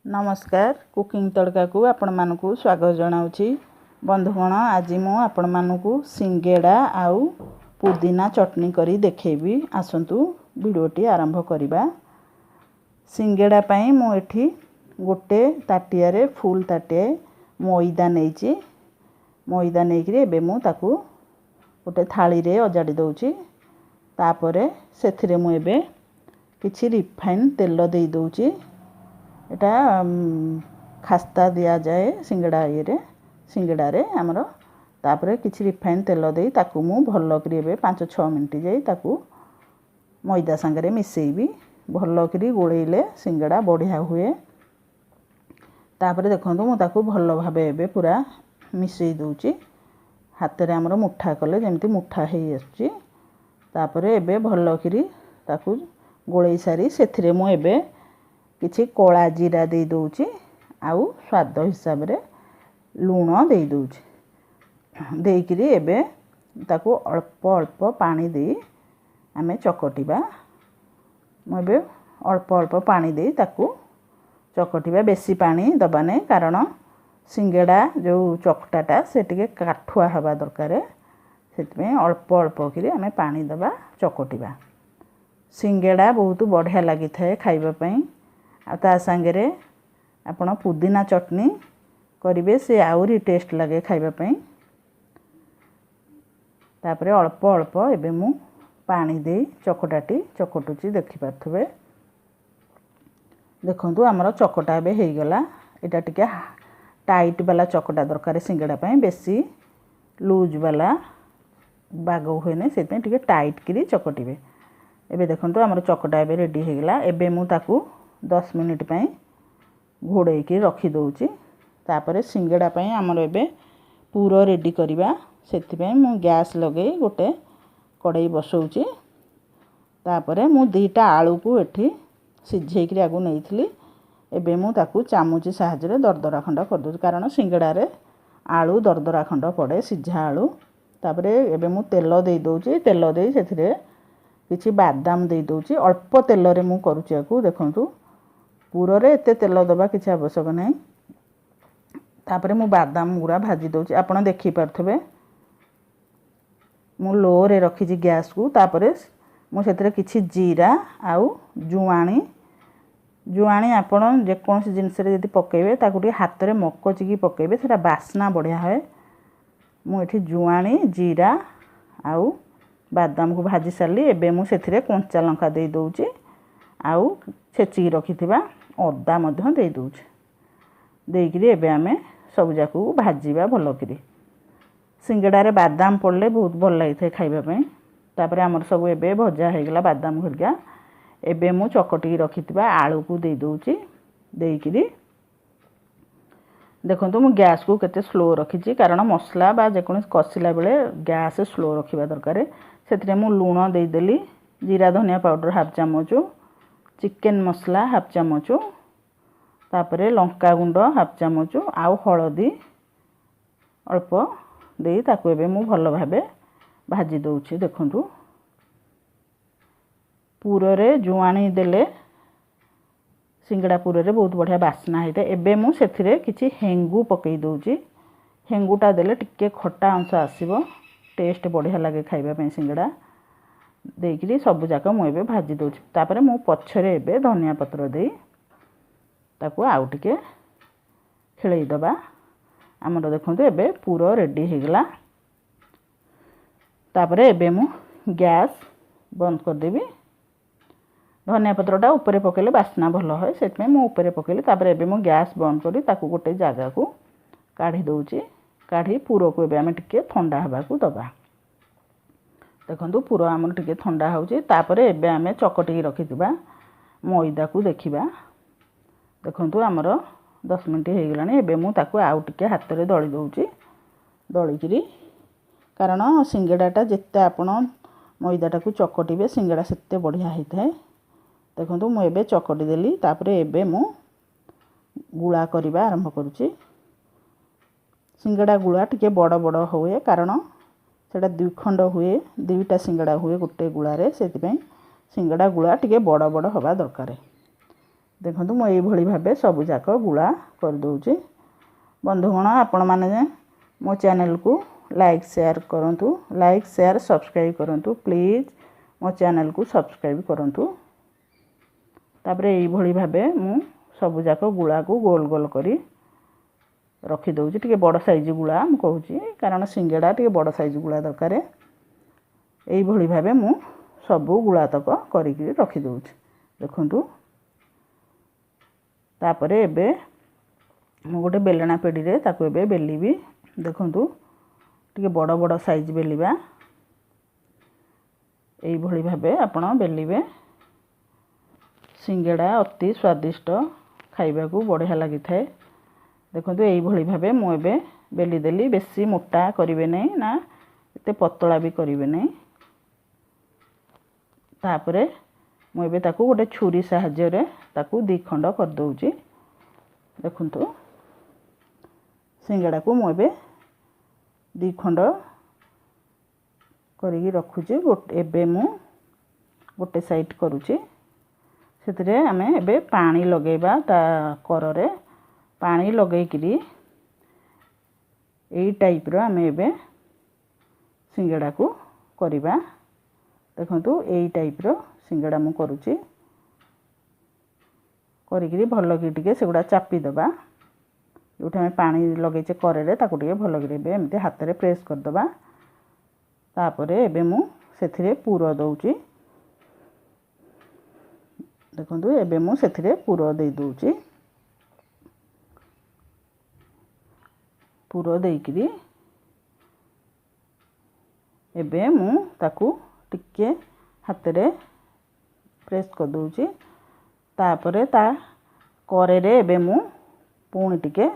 नमस्कार कुकिंग तड़का को आपण मानकु स्वागत जनाउछि। बंधुगण आज मु आपण मानकु सिंगेड़ा आउ पुदीना चटनी करी देखेबी। आसंतु वीडियोटी आरंभ करिबा। सिंगेड़ा पई मु एठी गोटे ताटिया रे फुल ताटिए मैदा नेछि। मैदा नेकरी एबे मु ताकू गोटे थाली रे अजाडी दउछि। तापरे सेथिरे मु एबे किछि रिफाइन तेल देई दउछि। एटा खास्ता दिया जाए सिंगेड़ा रे आमर। तापरे किछि रिफाइन तेल देई ताकू मु भल्लो करी एबे 5-6 मिनिट जाई ताकू मैदा संगे मिसेइबी। भल्लो करी गोळेइले सिंगेड़ा बढ़िया हुए। तापरे देखंतु मु ताकू भल्लो भाबे एबे पूरा मिसेइ दउछि। हाथ रे आमर मुठा कले जेमति मुठा हेइ आछि। तापरे एबे भल्लो करी ताकू गोळेइ सारी सेथिरे मु एबे किछि कोला जीरा दे दउछि आउ स्वाद हिसाब रे लूण दे दउछि। देइकरी एबे ताकू अल्प अल्प पानी दे आमे चकटिबा। मु एबे अल्प अल्प पानी दे ताकू चकटिबा। बेसी पानी दबा नै कारण सिंगेड़ा जो चकटाटा से टिके काठुआ हवा दरकार। सेतमे अल्प अल्प करी आमे पानी दबा चकटिबा। सिंगेड़ा बहुत बढ़िया लागि थाए खाइबा पई। आ ता संगे आपण पुदीना चटनी करिवे से आउरी टेस्ट लगे खाइबा पई। तापरे अल्प अल्प एबे मु पानी दे चकटाटी चकटुची देखि पाथबे। देखंतु हमर चकटा एबे हेइ गला। एटा टिके टाइट वाला चकटा दरकार सिंगेड़ा पई। बेसी लूज वाला बाग होय नै सेते टिके टाइट करी चकटिबे। एबे देखंतु हमर चकटा एबे रेडी हे गला। एबे मु ताकू 10 मिनिट पई घोड़े के रखी दउछि। तापरे सिंगेड़ा पई हमर एबे पूरा रेडी करिबा। सेति पई मु गैस लगे गोटे कड़ाई बसौछि। तापरे मु दुईटा आलू को एठी सिझेइ के आगु नेइथिली। एबे मु ताकू चामच सहायता रे दरदरा खंड कर दउछि कारण सिंगेड़ा रे आलू दरदरा खंड पड़े सिझा आलू। तापरे एबे मु तेल देई दउछि। तेल देई सेथिरे किछि बादाम देई दउछि। अल्प तेल रे मु करूछि आकू। देखंतु पूरा रे एते तेल दबा किछि आवश्यक नै। तापरे मु बादाम गुरा भाजी दउछि। आपण देखि परथबे मु लो रे रखी छी गैस को। तापरे मु सेतरे किछि जीरा आउ जुआणी आपण जे कोनसी जिंस रे यदि पकेबे ताकू टी हाथ रे मक्कची की पकेबे सेटा बासना बढ़िया होय। मु एठी जुआणी जीरा आउ बादाम को भाजी सारली। एबे मु सेथिरे कंचा लंका देई दउछि आउ छेची रखिथिबा ओदा मध्य दे दउछि। देइकरी एबे आमे सब जाकू भाजीबा भलो करी। सिंगेड़ा रे बादाम पड़ले बहुत भल लागि थाए खाइबा पई। तापरे हमर सब एबे भजा हे गेला बादाम घरगा। एबे मु चकटी रखिथिबा आलू को दे दउछि। देइकरी देखंतु मु गैस को केते स्लो रखी छी कारण मसला बा जे कोन कसिला बेले गैस स्लो रखिबा दरकार। सेथिरे मु लूण दे देली। जीरा धनिया पाउडर हाफ चामच। चिकन मसला हाफ चामच। तापरे लंका गुंड हाफ चामच आउ हळदी अल्प दे ताकू एबे मु भलो भाबे भाजी दउछि। देखंतु पूरा रे जुआणी देले सिंगड़ा पूरा रे बहुत बढ़िया बासना हेते। एबे मु सेथिरे किछि हेंगू पकई दउछि। हेंगूटा देले टिके खट्टा अंश आसीबो। टेस्ट बढ़िया लागे खाइबा पई सिंगड़ा। देइकरी सब जाक मु एबे भाजी दउछि। तापरे मु पछरे एबे धनिया पत्र देई ताकू आउ टिके खेळेई दबा। हमर देखंतु एबे पूरा रेडी हे गेला। तापरे एबे मु गैस बंद कर देबी। धनिया पत्रटा ऊपर पकेले बासना भलो होय सेतमे मु ऊपर पकेले। तापरे एबे मु गैस बंद करी ताकू गोटे जागा को काढी दउछि। काढी पूरा को एबे आमे टिके ठंडा हबा को दबा। देखंतु पूरा हमर टिके ठंडा होउछि। तापरे एबे आमे चकटी रखिथिबा मैदा को देखिबा। देखंतु हमर 10 मिनिट हे गेलानी। एबे मु ताकू आउ टिके हाथ रे दळी दउछि। दळीकरी कारण सिंगेड़ाटा जेते आपण मैदाटा को चकटिबे सिंगेड़ा सेते बढ़िया हेइथाय। देखंतु मु एबे चकटी देली। तापरे एबे मु गुळा करिबा आरंभ करूछि। सिंगेड़ा गुळा टिके बड़ बड़ होए कारण सेटा दुई खंड हुए। दुईटा सिंगेड़ा हुए गोटे गुळा रे। सेति पई सिंगड़ा गुळा टिके बड़ बड़ हवा दरकार। देखंतु मु एभली भाबे सब जाक गुळा कर दउची। बंधुगण आपण माने मो चैनल को लाइक शेयर करंतु, लाइक शेयर सब्सक्राइब करंतु, प्लीज मो चैनल को सब्सक्राइब करंतु। तापरे एभली भाबे मु सब जाक गुळा को गोल गोल करी रखी दउची। टिके बड़ साइज गुळा मु कहूची कारण सिंगेडा टिके बड़ साइज गुळा दरकार। एभली भाबे मु सब गुळा तक करी रखी दउची। देखंतु तापरे एबे मु गोटे बेलना पेडी रे ताको एबे बेलीबी। देखंतु टिके बड़ बड़ साइज बेलीबा। एभली भाबे आपण बेलीबे। सिंगेडा अति स्वादिष्ट खाइबा को बढ़िया लगी थाए। देखंतु एभली भाबे मु एबे बेली देली। बेसी मोटा करिवे नै ना एते पतला भी करिवे नै। तापरे मु एबे ताको गोटे छुरी सहाय्य रे ताको दी खंड कर दउची। देखंतु सिंगेडा को मु एबे दी खंड करी रखुची। एबे मु गोटे साइड करूची। सेतरे आमे एबे पानी लगेबा। ता कर रे पानी लगेई किरी एई टाइप रो आमे एबे सिंगेडा को करिबा। देखंतु एई टाइप रो सिंगेडा मु करूची। करी किरी भलो कि टिके सेगुडा चापी दबा। जोठा में पानी लगेचे करे रे ताको टिके भलो कि एमती हाथ रे प्रेस कर दबा। तापरे एबे मु सेथिरे पूरो दउची। देखंतु एबे मु सेथिरे पूरो देई दउची। पूरो देई किरी एबे मु ताकू टिके हाथ रे प्रेस कर दउची। तापरे ता करे रे एबे मु पुणी टिके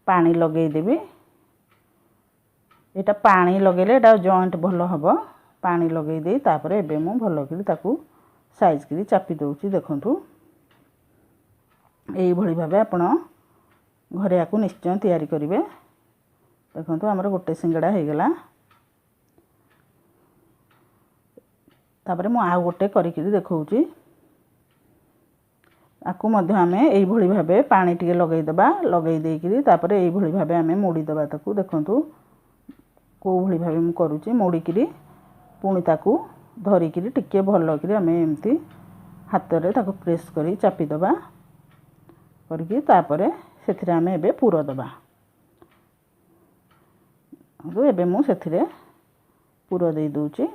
पानी लगेई देबी। एटा पानी लगेले एटा जॉइंट भलो हबो। पानी लगेई देई तापरे एबे मु भलो कि ताकू साइज करी चापी दउची। देखंतु एई भली भाबे आपण घरे आकू निश्चय तैयारी करिवे। देखंतु हमर गोटे सिंगड़ा हे गेला। तापरे मु आ गोटे करी कि देखौची। आकू मध्य आमे एई भली भाबे पानी टिके लगेई दबा। लगेई देई किरी तापरे एई भली भाबे आमे मोड़ी दबा ताकू। देखंतु को भली भाबे मु करूची। मोड़ी किरी पुणी ताकू धरी किरी टिके भलो किरी आमे एमती हाथ रे ताकू प्रेस करी चापी दबा। करकी तापरे सेथिरे आमे एबे पूरो दबा। एबे मु सेथिरे पूरो देई दउची।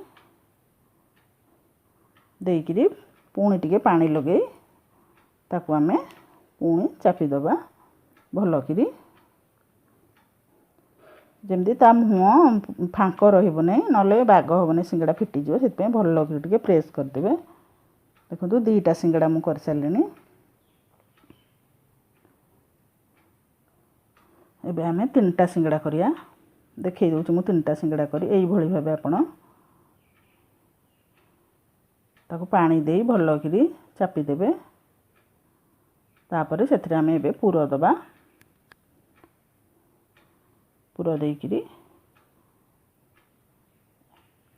देई किरी पुणी टिके पानी लगेई ताकू आमे पुणी चापी दबा भलो किरी। जेमती ता मुह फांक रहिबो नै नले बाग होबो नै सिंगड़ा फिटी जिवो। सेत पे भलो किरी टिके प्रेस कर देबे। देखंतु दीटा सिंगड़ा मु कर सारलेनी। एबे आमे तीनटा सिंगड़ा करिया। देखै दउची मु तीनटा सिंगड़ा करी एई भली भाबे आपण ताको पानी देई भलो किरी चापी देबे। तापरे सेथिरे आमे एबे पूरो दबा। पूरो देई किरी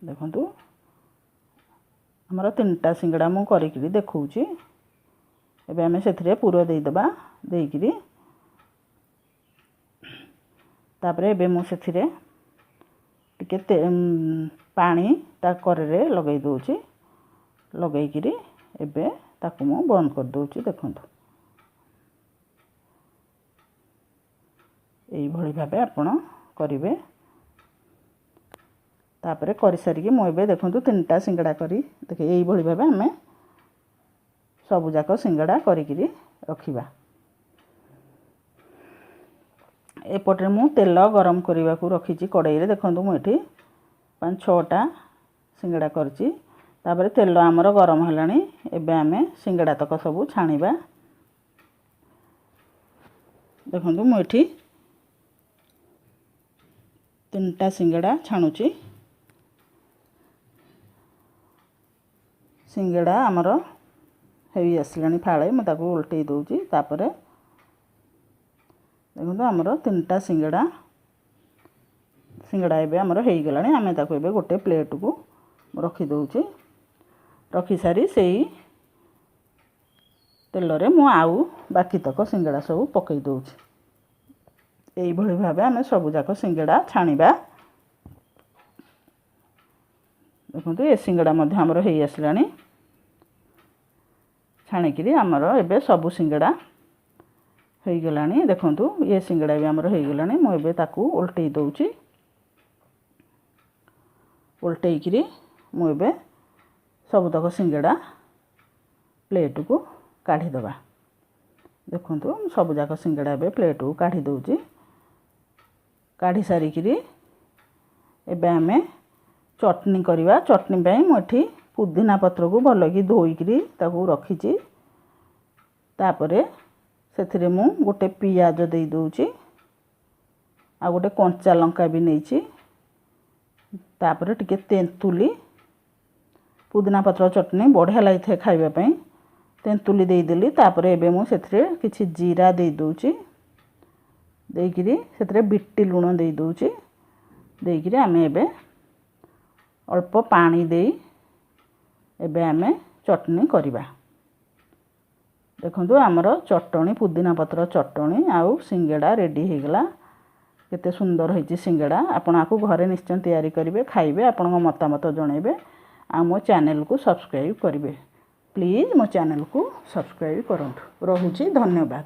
देखंतु हमर तीनटा सिंगड़ा मु करी किरी देखौची। एबे आमे सेथिरे पूरो देई दबा। देई किरी तापरे एबे मु सेथिरे टिके पानी ता करे रे लगेई दउची। लगेई किरी एबे ताकू मु बंद कर दउची। देखंतु एई भली भाबे आपण करिवे। तापरे करि सारी कि मु एबे देखंतु तीनटा सिंगड़ा करी देखे एई भली भाबे हमें सब जाक सिंगड़ा करी किरी रखिबा। एपटे मु तेल गरम करने को रखी कड़ाई रे। देखो मुझे 5-6टा सिंगड़ा करची। तापर तेल आमर गरम है। एबे आमे सिंगड़ा तक सब छाणीबा। देखो मुझे 3टा सिंगड़ा छाणुची। सिंगड़ा आमर हेई आसलानी फाळे मुझे उल्टई दूची। तापर देखो आमर 3टा सिंगड़ा एबे आमर हेई गलानी। आमे ताको एबे गोटे प्लेट को रखी दउची। रखी सारी सेई तेल मु आउ बाकी तक सिंगड़ा सब पकई दउछि एई भली भाबे आमे सब जाक सिंगड़ा छाणीबा देखंतु ए सिंगड़ा मध्ये हमर हेई आसलानी छाणिकिरी हमर एबे सब सिंगड़ा हेई गलानी देखंतु ये सिंगड़ा भी हमर हेई गलानी मु एबे ताकू उल्टेई दउछि उल्टेई किरी मु एबे सब तक सिंगड़ा प्लेट को काढ़ी दबा देखंतु सब जाक सिंगड़ा एबे प्लेट को काढ़ी दउछि काढ़ी सारी किरी एबे आमे चटनी करवा चटनी पई मोठी पुदीना पत्र को भल कि धोई किरी ताकू रखिछि तापरे सेथिरे मु गोटे पियाज देई दउछि आ गोटे कंचा लंका भी नेछि तापरे टिके तेंतुली पुदीना पत्र चटनी बढ़िया लागि थे खाइबा पई तेंतुली देई देली तापरे एबे मु सेथिरे किछि जीरा देई दउछि देई किरी सेथिरे बिट्टी लूण देई दउछि देई किरी आमे एबे अल्प पानी देई एबे आमे चटनी करबा देखंतु हमर चटनी पुदीना पत्र चटनी आउ सिंगड़ा रेडी हे गला केते सुंदर होईची सिंगड़ा आपण आकु घरे निश्चय तयारी करिवे खाइबे आपण मतामत जणैबे आ मो चैनल को सब्सक्राइब करिवे प्लीज मो चैनल को सब्सक्राइब करंतु रहुची धन्यवाद।